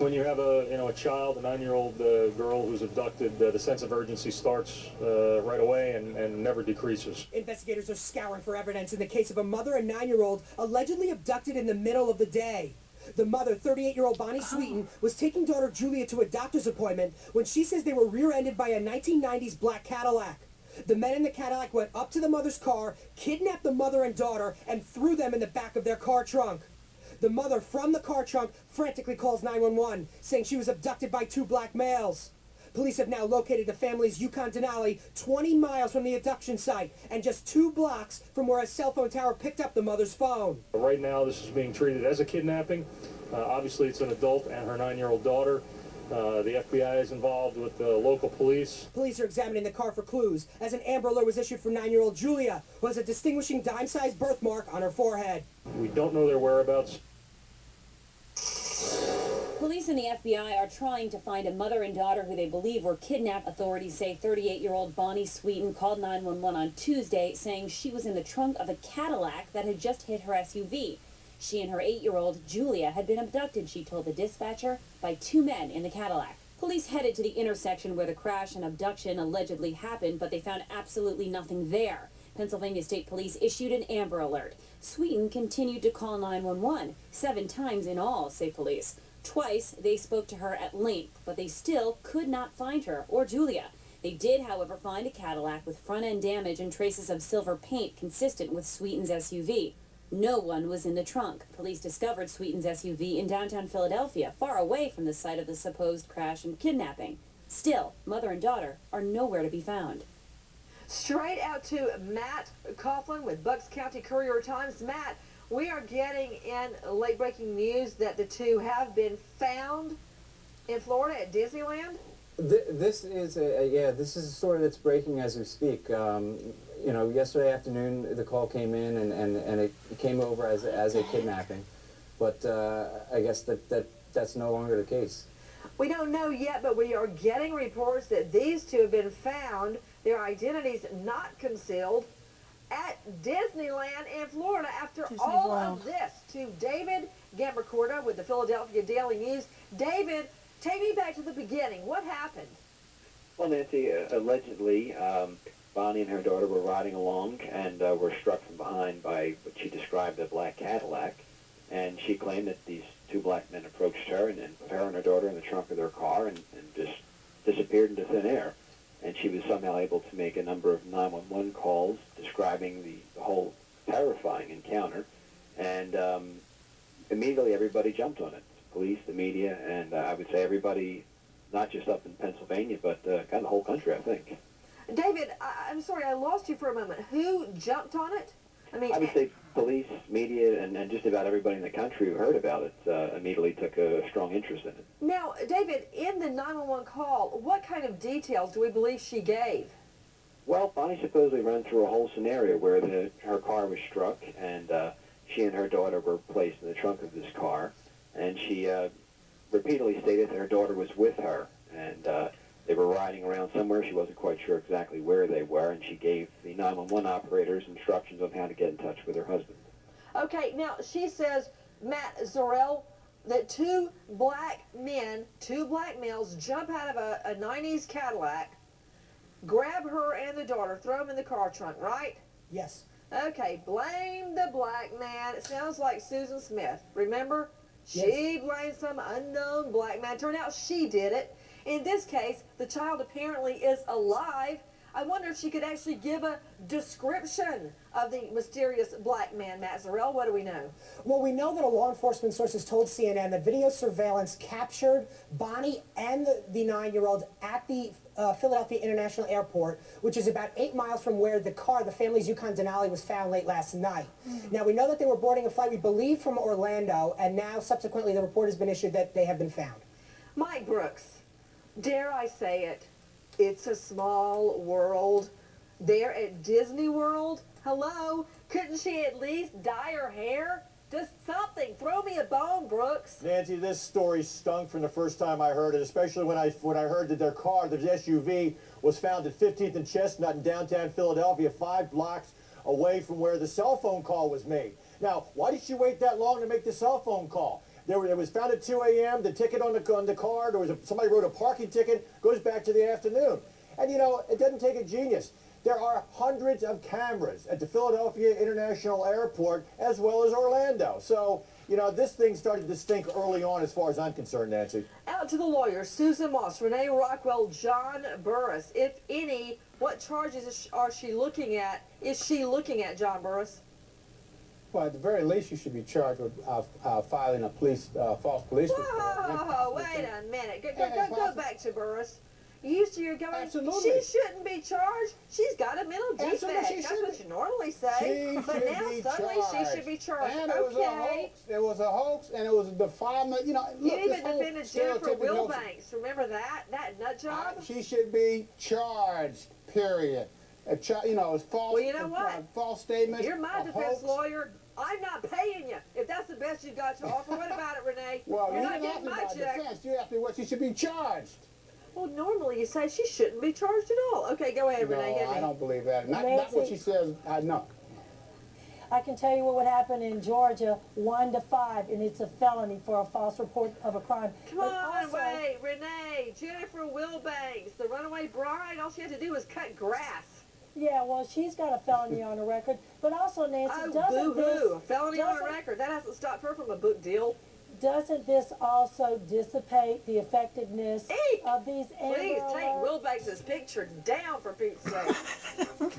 When you have a child, a 9-year-old girl who's abducted, the sense of urgency starts right away and never decreases. Investigators are scouring for evidence in the case of a mother and 9-year-old allegedly abducted in the middle of the day. The mother, 38-year-old Bonnie Sweeten, was taking daughter Julia to a doctor's appointment when she says they were rear-ended by a 1990s black Cadillac. The men in the Cadillac went up to the mother's car, kidnapped the mother and daughter, and threw them in the back of their car trunk. The mother, from the car trunk, frantically calls 911, saying she was abducted by 2 black males. Police have now located the family's Yukon Denali 20 miles from the abduction site and just 2 blocks from where a cell phone tower picked up the mother's phone. Right now, this is being treated as a kidnapping. Obviously, it's an adult and her 9-year-old daughter. The FBI is involved with the local police. Police are examining the car for clues, as an Amber Alert was issued for 9-year-old Julia, who has a distinguishing dime-sized birthmark on her forehead. We don't know their whereabouts. Police and the FBI are trying to find a mother and daughter who they believe were kidnapped. Authorities say 38-year-old Bonnie Sweeten called 911 on Tuesday, saying she was in the trunk of a Cadillac that had just hit her SUV. She and her 8-year-old Julia had been abducted, she told the dispatcher, by 2 men in the Cadillac. Police headed to the intersection where the crash and abduction allegedly happened, but they found absolutely nothing there. Pennsylvania State Police issued an Amber Alert. Sweeten continued to call 911, 7 times in all, say police. Twice, they spoke to her at length, but they still could not find her or Julia. They did, however, find a Cadillac with front-end damage and traces of silver paint consistent with Sweeten's SUV. No one was in the trunk. Police discovered Sweeten's SUV in downtown Philadelphia, far away from the site of the supposed crash and kidnapping. Still, mother and daughter are nowhere to be found. Straight out to Matt Coughlin with Bucks County Courier-Times. Matt, we are getting in late-breaking news that the 2 have been found in Florida at Disneyland. This is this is a story that's breaking as we speak. Yesterday afternoon the call came in and it came over as a kidnapping, but I guess that's no longer the case. We don't know yet, but we are getting reports that these 2 have been found, their identities not concealed, at Disneyland in Florida after all of this. To David Gambercorda with the Philadelphia Daily News. David, take me back to the beginning. What happened? Well, Nancy, allegedly, Bonnie and her daughter were riding along and were struck from behind by what she described as a black Cadillac. And she claimed that these 2 black men approached her and put her and her daughter in the trunk of their car and just disappeared into thin air. And she was somehow able to make a number of 911 calls describing the whole terrifying encounter. And immediately everybody jumped on it. Police, the media, and I would say everybody, not just up in Pennsylvania, but kind of the whole country, I think. David, I'm sorry, I lost you for a moment. Who jumped on it? I would say police, media, and just about everybody in the country who heard about it immediately took a strong interest in it. Now, David, in the 911 call, what kind of details do we believe she gave? Well, Bonnie supposedly ran through a whole scenario where her car was struck, and she and her daughter were placed in the trunk of this car, and she repeatedly stated that her daughter was with her, and they were riding around somewhere. She wasn't quite sure exactly where they were, and she gave the 911 operators instructions on how to get in touch with her husband. Okay, now she says, Matt Zarrell, that 2 black men, 2 black males, jump out of a 90s Cadillac, grab her and the daughter, throw them in the car trunk, right? Yes. Okay, blame the black man. It sounds like Susan Smith. Remember? Yes. She blamed some unknown black man. Turned out she did it. In this case, the child apparently is alive. I wonder if she could actually give a description of the mysterious black man, Matt Zarrell. What do we know? Well, we know that a law enforcement source has told CNN that video surveillance captured Bonnie and the 9-year-old at the Philadelphia International Airport, which is about 8 miles from where the family's Yukon Denali, was found late last night. Now, we know that they were boarding a flight, we believe, from Orlando, and now, subsequently, the report has been issued that they have been found. Mike Brooks, dare I say it, it's a small world. There at Disney World, hello, couldn't she at least dye her hair? Just something. Throw me a bone, Brooks. Nancy, this story stunk from the first time I heard it, especially when I heard that their car, their SUV, was found at 15th and Chestnut in downtown Philadelphia, 5 blocks away from where the cell phone call was made. Now, why did she wait that long to make the cell phone call? It was found at 2 a.m. The ticket on the car, somebody wrote a parking ticket, goes back to the afternoon. And you know, it doesn't take a genius. There are hundreds of cameras at the Philadelphia International Airport as well as Orlando. So, you know, this thing started to stink early on as far as I'm concerned, Nancy. Out to the lawyers, Susan Moss, Renee Rockwell, John Burris. If any, what charges is she looking at, John Burris? Well, at the very least, you should be charged with filing a false police report. Whoa, wait a minute. Go back to Burris. You're going, Absolutely. she shouldn't be charged. She's got a mental defect. Absolutely, That's what you normally say. But now suddenly she should be charged. And it was a hoax. It was a hoax, and it was a defilement. You know, look, You even defended Jennifer Wilbanks. Remember that? That nut job? She should be charged, period. You know, it's false. Well, you know what? False statements. You're my defense lawyer. I'm not paying you. If that's the best you've got to offer, what about it, Renee? Well, You're you not didn't ask getting me my about check. defense. You asked me what she should be charged. Well, normally you say she shouldn't be charged at all. Okay, go ahead, Renee. Hit No, me. I don't believe that. Not Nancy. what she says. No. I can tell you what would happen in Georgia, 1 to 5, and it's a felony for a false report of a crime. Come But on, also, wait, Renee, Jennifer Wilbanks, the runaway bride, all she had to do was cut grass. Yeah, well, she's got a felony on her record. But also, Nancy, Oh, doesn't boo-hoo, a felony on the doesn't- record. That hasn't stopped her from a book deal. Doesn't this also dissipate the effectiveness Eek! of these Amber Please take Alerts? Wilbanks' picture down for Pete's sake.